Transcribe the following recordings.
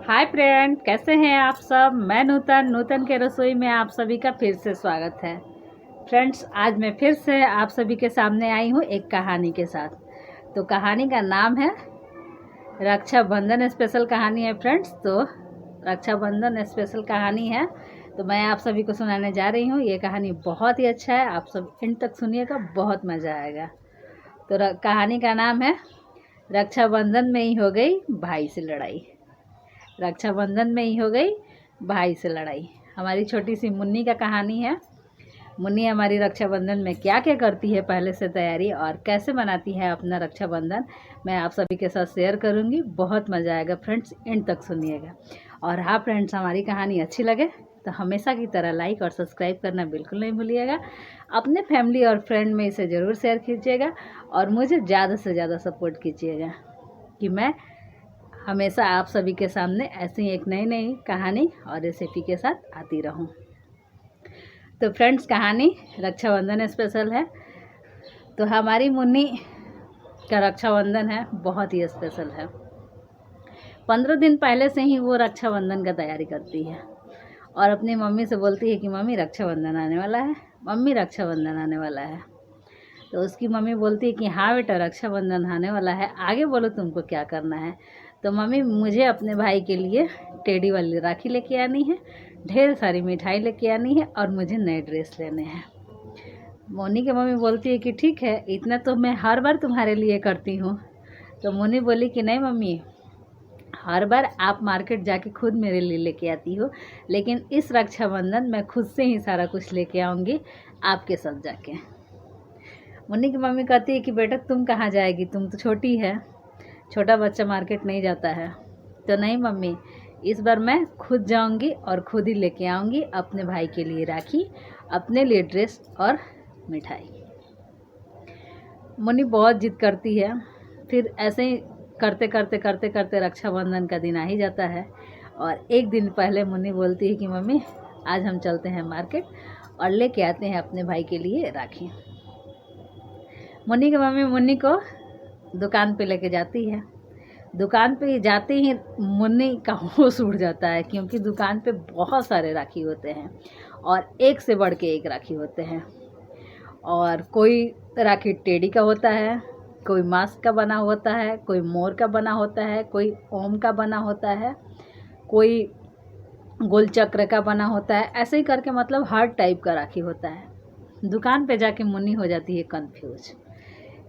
Hi friend, कैसे हैं आप सब। मैं नूतन के रसोई में आप सभी का फिर से स्वागत है। फ्रेंड्स, आज मैं फिर से आप सभी के सामने आई हूँ एक कहानी के साथ। तो कहानी का नाम है रक्षाबंधन स्पेशल कहानी है फ्रेंड्स। तो रक्षाबंधन स्पेशल कहानी है तो मैं आप सभी को सुनाने जा रही हूँ। ये कहानी बहुत ही अच्छा है, आप सब एंड तक सुनिएगा, बहुत मज़ा आएगा। तो कहानी का नाम है रक्षाबंधन में ही हो गई भाई से लड़ाई। रक्षाबंधन में ही हो गई भाई से लड़ाई। हमारी छोटी सी मुन्नी का कहानी है। मुन्नी हमारी रक्षाबंधन में क्या क्या करती है पहले से तैयारी, और कैसे बनाती है अपना रक्षाबंधन, मैं आप सभी के साथ शेयर करूंगी। बहुत मज़ा आएगा फ्रेंड्स, एंड तक सुनिएगा। और हाँ फ्रेंड्स, हमारी कहानी अच्छी लगे तो हमेशा की तरह लाइक और सब्सक्राइब करना बिल्कुल नहीं भूलिएगा। अपने फैमिली और फ्रेंड में इसे ज़रूर शेयर कीजिएगा और मुझे ज़्यादा से ज़्यादा सपोर्ट कीजिएगा कि मैं हमेशा आप सभी के सामने ऐसी एक नई नई कहानी और रेसिपी के साथ आती रहूं। तो फ्रेंड्स, कहानी रक्षाबंधन स्पेशल है। तो हमारी मुन्नी का रक्षाबंधन है बहुत ही स्पेशल है। 15 दिन पहले से ही वो रक्षाबंधन का तैयारी करती है और अपनी मम्मी से बोलती है कि मम्मी रक्षाबंधन आने वाला है, मम्मी रक्षाबंधन आने वाला है। तो उसकी मम्मी बोलती है कि हाँ बेटा, रक्षाबंधन आने वाला है, आगे बोलो तुमको क्या करना है। तो मम्मी, मुझे अपने भाई के लिए टेडी वाली राखी लेके आनी है, ढेर सारी मिठाई लेके आनी है और मुझे नए ड्रेस लेने हैं। मोनी की मम्मी बोलती है कि ठीक है, इतना तो मैं हर बार तुम्हारे लिए करती हूँ। तो मोनी बोली कि नहीं मम्मी, हर बार आप मार्केट जाके खुद मेरे लिए लेके आती हो, लेकिन इस रक्षाबंधन मैं खुद से ही सारा कुछ लेके आऊँगी आपके साथ जाके। मुन्नी की मम्मी कहती है कि बेटा तुम कहाँ जाएगी, तुम तो छोटी है, छोटा बच्चा मार्केट नहीं जाता है। तो नहीं मम्मी, इस बार मैं खुद जाऊंगी और खुद ही लेके आऊंगी अपने भाई के लिए राखी, अपने लिए ड्रेस और मिठाई। मुन्नी बहुत जिद करती है। फिर ऐसे ही करते करते करते करते रक्षाबंधन का दिन आ ही जाता है और एक दिन पहले मुन्नी बोलती है कि मम्मी आज हम चलते हैं मार्केट और लेके आते हैं अपने भाई के लिए राखी। मुन्नी की मम्मी मुन्नी को दुकान पे लेके जाती है। दुकान पे जाते ही मुन्नी का होश उड़ जाता है, क्योंकि दुकान पे बहुत सारे राखी होते हैं और एक से बढ़ के एक राखी होते हैं। और कोई राखी टेडी का होता है, कोई मास्क का बना होता है, कोई मोर का बना होता है, कोई ओम का बना होता है, कोई गोल चक्र का बना होता है। ऐसे ही करके मतलब हर टाइप का राखी होता है। दुकान पे जाके मुन्नी हो जाती है कंफ्यूज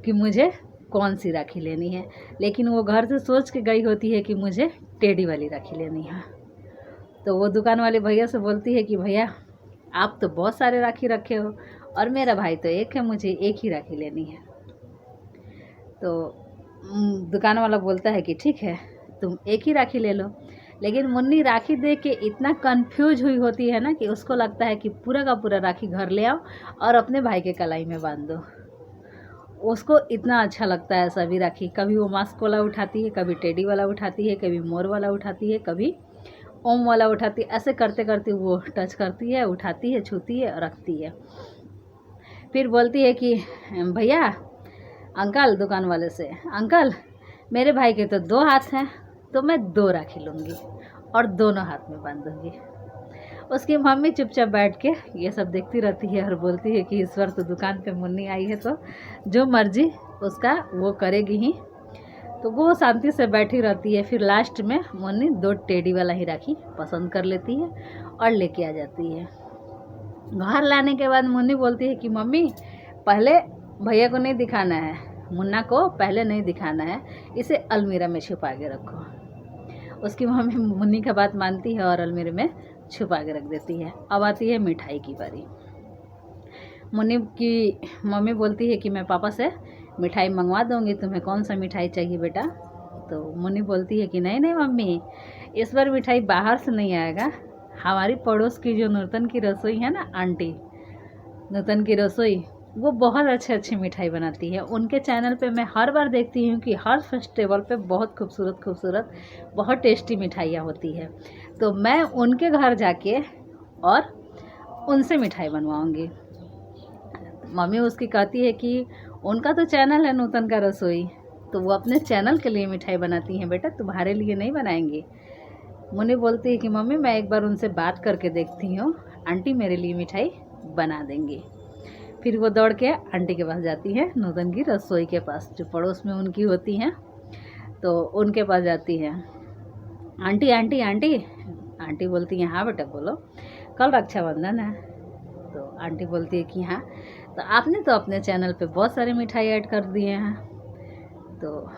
कि मुझे कौन सी राखी लेनी है, लेकिन वो घर से सोच के गई होती है कि मुझे टेडी वाली राखी लेनी है। तो वो दुकान वाले भैया से बोलती है कि भैया आप तो बहुत सारे राखी रखे हो और मेरा भाई तो एक है, मुझे एक ही राखी लेनी है। तो दुकान वाला बोलता है कि ठीक है, तुम एक ही राखी ले लो। लेकिन मुन्नी राखी देख के इतना कंफ्यूज हुई होती है ना कि उसको लगता है कि पूरा का पूरा राखी घर ले आओ और अपने भाई के कलाई में बांध दो। उसको इतना अच्छा लगता है सभी राखी। कभी वो मास्क वाला उठाती है, कभी टेडी वाला उठाती है, कभी मोर वाला उठाती है, कभी ओम वाला उठाती है। ऐसे करते करते वो टच करती है, उठाती है, छूती है, रखती है। फिर बोलती है कि भैया, अंकल, दुकान वाले से, अंकल मेरे भाई के तो 2 हाथ हैं, तो मैं 2 राखी लूँगी और दोनों हाथ में बांध दूँगी। उसकी मम्मी चुपचाप बैठ के ये सब देखती रहती है और बोलती है कि इस बार तो दुकान पे मुन्नी आई है तो जो मर्जी उसका वो करेगी ही। तो वो शांति से बैठी रहती है। फिर लास्ट में मुन्नी 2 टेडी वाला ही राखी पसंद कर लेती है और लेके आ जाती है। घर लाने के बाद मुन्नी बोलती है कि मम्मी पहले भैया को नहीं दिखाना है, मुन्ना को पहले नहीं दिखाना है, इसे अलमीरा में छुपा के रखो। उसकी मम्मी मुन्नी का बात मानती है और अलमीरे में छुपा के रख देती है। अब आती है मिठाई की बारी। मुन्नी की मम्मी बोलती है कि मैं पापा से मिठाई मंगवा दूंगी, तुम्हें कौन सा मिठाई चाहिए बेटा। तो मुन्नी बोलती है कि नहीं नहीं मम्मी, इस बार मिठाई बाहर से नहीं आएगा, हमारी पड़ोस की जो नूतन की रसोई है ना, आंटी नूतन की रसोई, वो बहुत अच्छी मिठाई बनाती है। उनके चैनल पे मैं हर बार देखती हूँ कि हर फेस्टिवल पे बहुत खूबसूरत खूबसूरत बहुत टेस्टी मिठाइयाँ होती है। तो मैं उनके घर जाके और उनसे मिठाई बनवाऊँगी। मम्मी उसकी कहती है कि उनका तो चैनल है नूतन का रसोई, तो वो अपने चैनल के लिए मिठाई बनाती हैं बेटा, तुम्हारे लिए नहीं बनाएंगी। मुन्नी बोलती है कि मम्मी मैं एक बार उनसे बात करके देखती हूँ, आंटी मेरे लिए मिठाई बना देंगी। फिर वो दौड़ के आंटी के पास जाती है, नूतन की रसोई के पास, जो पड़ोस में उनकी होती हैं, तो उनके पास जाती है। आंटी आंटी आंटी आंटी बोलती है हाँ बेटा बोलो, कल रक्षाबंधन है। तो आंटी बोलती है कि हाँ, तो आपने तो अपने चैनल पे बहुत सारे मिठाई ऐड कर दिए हैं। तो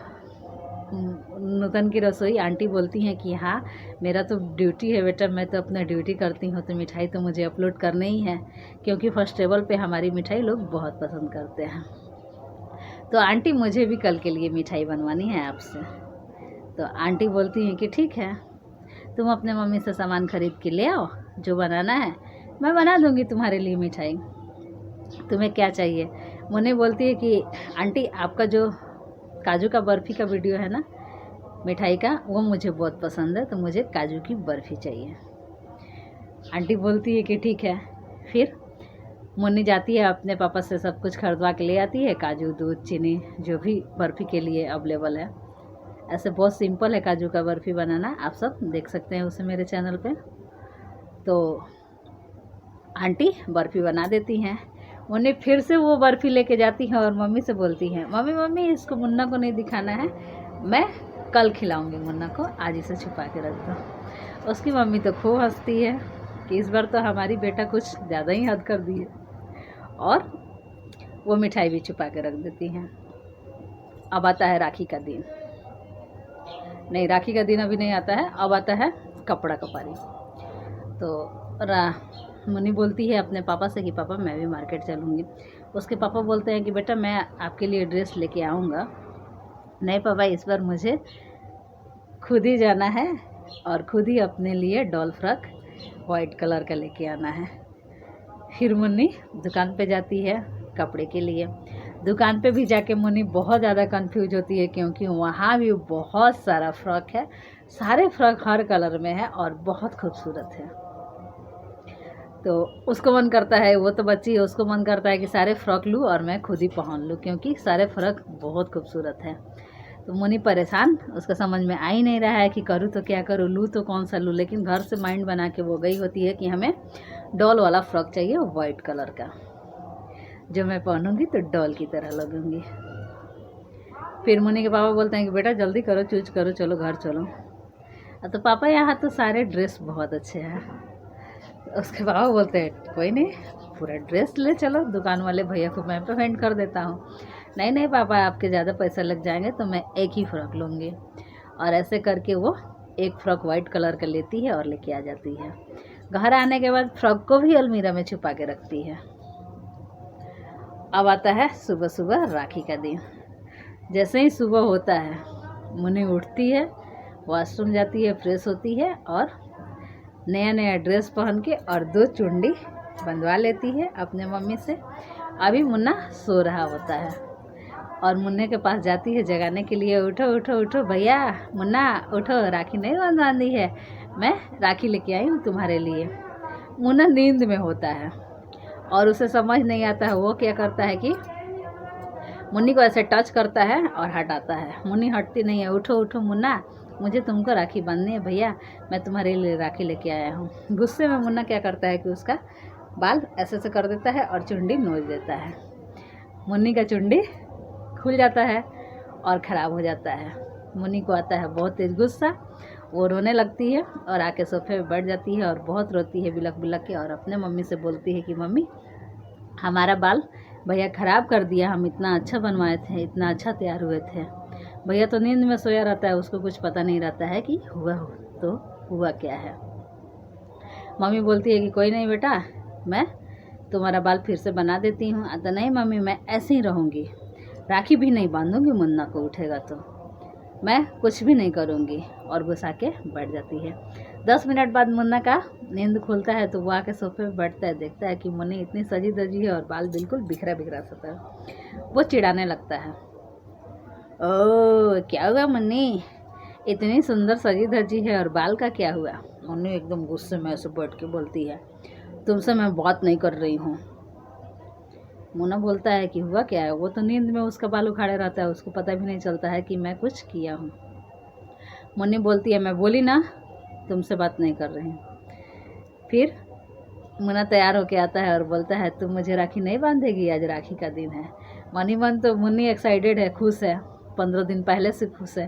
नूतन की रसोई आंटी बोलती हैं कि हाँ मेरा तो ड्यूटी है बेटा, मैं तो अपना ड्यूटी करती हूँ, तो मिठाई तो मुझे अपलोड करनी ही है, क्योंकि फेस्टिवल पे हमारी मिठाई लोग बहुत पसंद करते हैं। तो आंटी मुझे भी कल के लिए मिठाई बनवानी है आपसे। तो आंटी बोलती हैं कि ठीक है, तुम अपने मम्मी से सामान खरीद के ले आओ, जो बनाना है मैं बना दूँगी तुम्हारे लिए मिठाई, तुम्हें क्या चाहिए। मुन्नी बोलती है कि आंटी आपका जो काजू का बर्फ़ी का वीडियो है ना मिठाई का, वो मुझे बहुत पसंद है, तो मुझे काजू की बर्फ़ी चाहिए। आंटी बोलती है कि ठीक है। फिर मुन्नी जाती है अपने पापा से सब कुछ खरीदवा के ले आती है, काजू, दूध, चीनी, जो भी बर्फ़ी के लिए अवेलेबल है। ऐसे बहुत सिंपल है काजू का बर्फ़ी बनाना, आप सब देख सकते हैं उसे मेरे चैनल पे। तो आंटी बर्फ़ी बना देती हैं। मुन्नी फिर से वो बर्फ़ी लेके जाती है और मम्मी से बोलती हैं, मम्मी मम्मी इसको मुन्ना को नहीं दिखाना है, मैं कल खिलाऊंगी मुन्ना को, आज इसे छुपा के रख दो। उसकी मम्मी तो खूब हंसती है कि इस बार तो हमारी बेटा कुछ ज़्यादा ही हद कर दी है, और वो मिठाई भी छुपा के रख देती हैं। अब आता है राखी का दिन। नहीं, राखी का दिन अभी नहीं आता है, अब आता है कपड़ा कपारी। तो मुन्नी बोलती है अपने पापा से कि पापा मैं भी मार्केट चलूँगी। उसके पापा बोलते हैं कि बेटा मैं आपके लिए ड्रेस लेके आऊँगा। नहीं पापा, इस बार मुझे खुद ही जाना है और खुद ही अपने लिए डॉल फ्रॉक वाइट कलर का लेके आना है। फिर मुन्नी दुकान पे जाती है कपड़े के लिए। दुकान पे भी जाके मुन्नी बहुत ज़्यादा कंफ्यूज होती है, क्योंकि वहाँ भी बहुत सारा फ्रॉक है, सारे फ्रॉक हर कलर में है और बहुत खूबसूरत है। तो उसको मन करता है, वो तो बच्ची है, उसको मन करता है कि सारे फ़्रॉक लूँ और मैं खुद ही पहन लूँ, क्योंकि सारे फ़्रॉक बहुत खूबसूरत है। तो मुन्नी परेशान, उसका समझ में आ ही नहीं रहा है कि करूँ तो क्या करूँ, लूँ तो कौन सा लूँ। लेकिन घर से माइंड बना के वो गई होती है कि हमें डॉल वाला फ्रॉक चाहिए, वाइट कलर का, जो मैं पहनूँगी तो डॉल की तरह लगूँगी। फिर मुन्नी के पापा बोलते हैं कि बेटा जल्दी करो, चूज करो, चलो घर चलो। तो पापा यहाँ तो सारे ड्रेस बहुत अच्छे हैं। उसके पापा बोलते हैं कोई नहीं, पूरा ड्रेस ले चलो, दुकान वाले भैया को मैं पेमेंट कर देता हूँ। नहीं नहीं पापा, आपके ज़्यादा पैसा लग जाएंगे, तो मैं एक ही फ़्रॉक लूँगी। और ऐसे करके वो एक फ़्रॉक वाइट कलर का लेती है और लेके आ जाती है। घर आने के बाद फ़्रॉक को भी अलमीरा में छुपा के रखती है। अब आता है सुबह सुबह राखी का दिन। जैसे ही सुबह होता है, मुन्नी उठती है, वॉशरूम जाती है, फ्रेश होती है और नया नया ड्रेस पहन के और 2 चुंडी बंधवा लेती है अपने मम्मी से। अभी मुन्ना सो रहा होता है और मुन्ने के पास जाती है जगाने के लिए, उठो उठो उठो भैया, मुन्ना उठो, राखी नहीं बंधवानी है, मैं राखी लेके आई हूँ तुम्हारे लिए। मुन्ना नींद में होता है और उसे समझ नहीं आता है, वो क्या करता है कि मुन्नी को ऐसे टच करता है और हटाता है। मुन्नी हटती नहीं है, उठो उठो मुन्ना, मुझे तुमको राखी बांधनी है भैया, मैं तुम्हारे लिए राखी लेके आया हूँ। गुस्से में मुन्ना क्या करता है कि उसका बाल ऐसे ऐसे कर देता है और चुंडी नोच देता है। मुन्नी का चुंडी खुल जाता है और ख़राब हो जाता है। मुन्नी को आता है बहुत तेज़ गुस्सा, वो रोने लगती है और आके सोफे पे बैठ जाती है और बहुत रोती है बिलख बिलख के, और अपने मम्मी से बोलती है कि मम्मी हमारा बाल भैया ख़राब कर दिया, हम इतना अच्छा बनवाए थे, इतना अच्छा तैयार हुए थे। भैया तो नींद में सोया रहता है, उसको कुछ पता नहीं रहता है कि हुआ क्या है। मम्मी बोलती है कि कोई नहीं बेटा, मैं तुम्हारा बाल फिर से बना देती हूँ। तो नहीं मम्मी, मैं ऐसे ही रहूँगी, राखी भी नहीं बांधूँगी, मुन्ना को उठेगा तो मैं कुछ भी नहीं करूँगी, और गुस्सा के बैठ जाती है। 10 मिनट बाद मुन्ना का नींद खुलता है तो वो आके सोफे पे बैठता है, देखता है कि मुन्नी इतनी सजी धजी है और बाल बिल्कुल बिखरा बिखरा सा है। वो चिढ़ाने लगता है, ओह क्या हुआ मुन्नी, इतनी सुंदर सजी धजी है और बाल का क्या हुआ। मुन्नी एकदम गुस्से में ऐसे बैठ के बोलती है, तुमसे मैं बात नहीं कर रही हूँ। मुन्ना बोलता है कि हुआ क्या है, वो तो नींद में उसका बाल उखाड़े रहता है, उसको पता भी नहीं चलता है कि मैं कुछ किया हूँ। मुन्नी बोलती है मैं बोली ना तुमसे बात नहीं कर रही हूँ। फिर मुन्ना तैयार होके आता है और बोलता है तुम मुझे राखी नहीं बांधेगी, आज राखी का दिन है। मन ही मन तो मुन्नी एक्साइटेड है, खुश है, 15 दिन पहले से खुश है।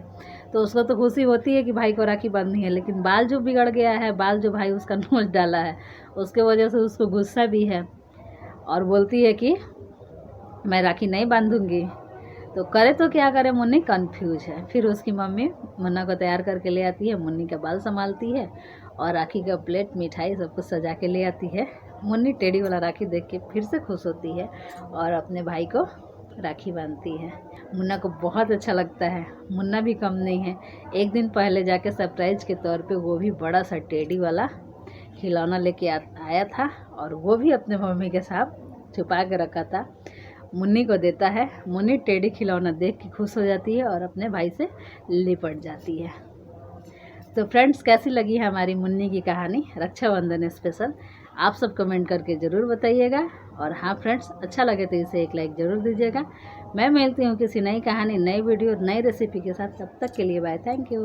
तो उसको तो खुशी होती है कि भाई को राखी बांधनी है, लेकिन बाल जो बिगड़ गया है, बाल जो भाई उसका नोच डाला है, उसके वजह से उसको गुस्सा भी है और बोलती है कि मैं राखी नहीं बांधूंगी। तो करे तो क्या करे, मुन्नी कंफ्यूज है। फिर उसकी मम्मी मुन्ना को तैयार करके ले आती है, मुन्नी का बाल संभालती है और राखी का प्लेट, मिठाई सब कुछ सजा के ले आती है। मुन्नी टेढ़ी वाला राखी देख के फिर से खुश होती है और अपने भाई को राखी बांधती है। मुन्ना को बहुत अच्छा लगता है। मुन्ना भी कम नहीं है, एक दिन पहले जाके सरप्राइज के तौर पे वो भी बड़ा सा टेढ़ी वाला खिलौना लेके आया था और वो भी अपने मम्मी के साथ छुपा के रखा था, मुन्नी को देता है। मुन्नी टेढ़ी खिलौना देख के खुश हो जाती है और अपने भाई से लिपट जाती है। तो फ्रेंड्स, कैसी लगी है हमारी मुन्नी की कहानी रक्षाबंधन स्पेशल, आप सब कमेंट करके ज़रूर बताइएगा। और हाँ फ्रेंड्स, अच्छा लगे तो इसे एक लाइक ज़रूर दीजिएगा। मैं मिलती हूँ किसी नई कहानी, नई वीडियो, नई रेसिपी के साथ। तब तक के लिए बाय, थैंक यू।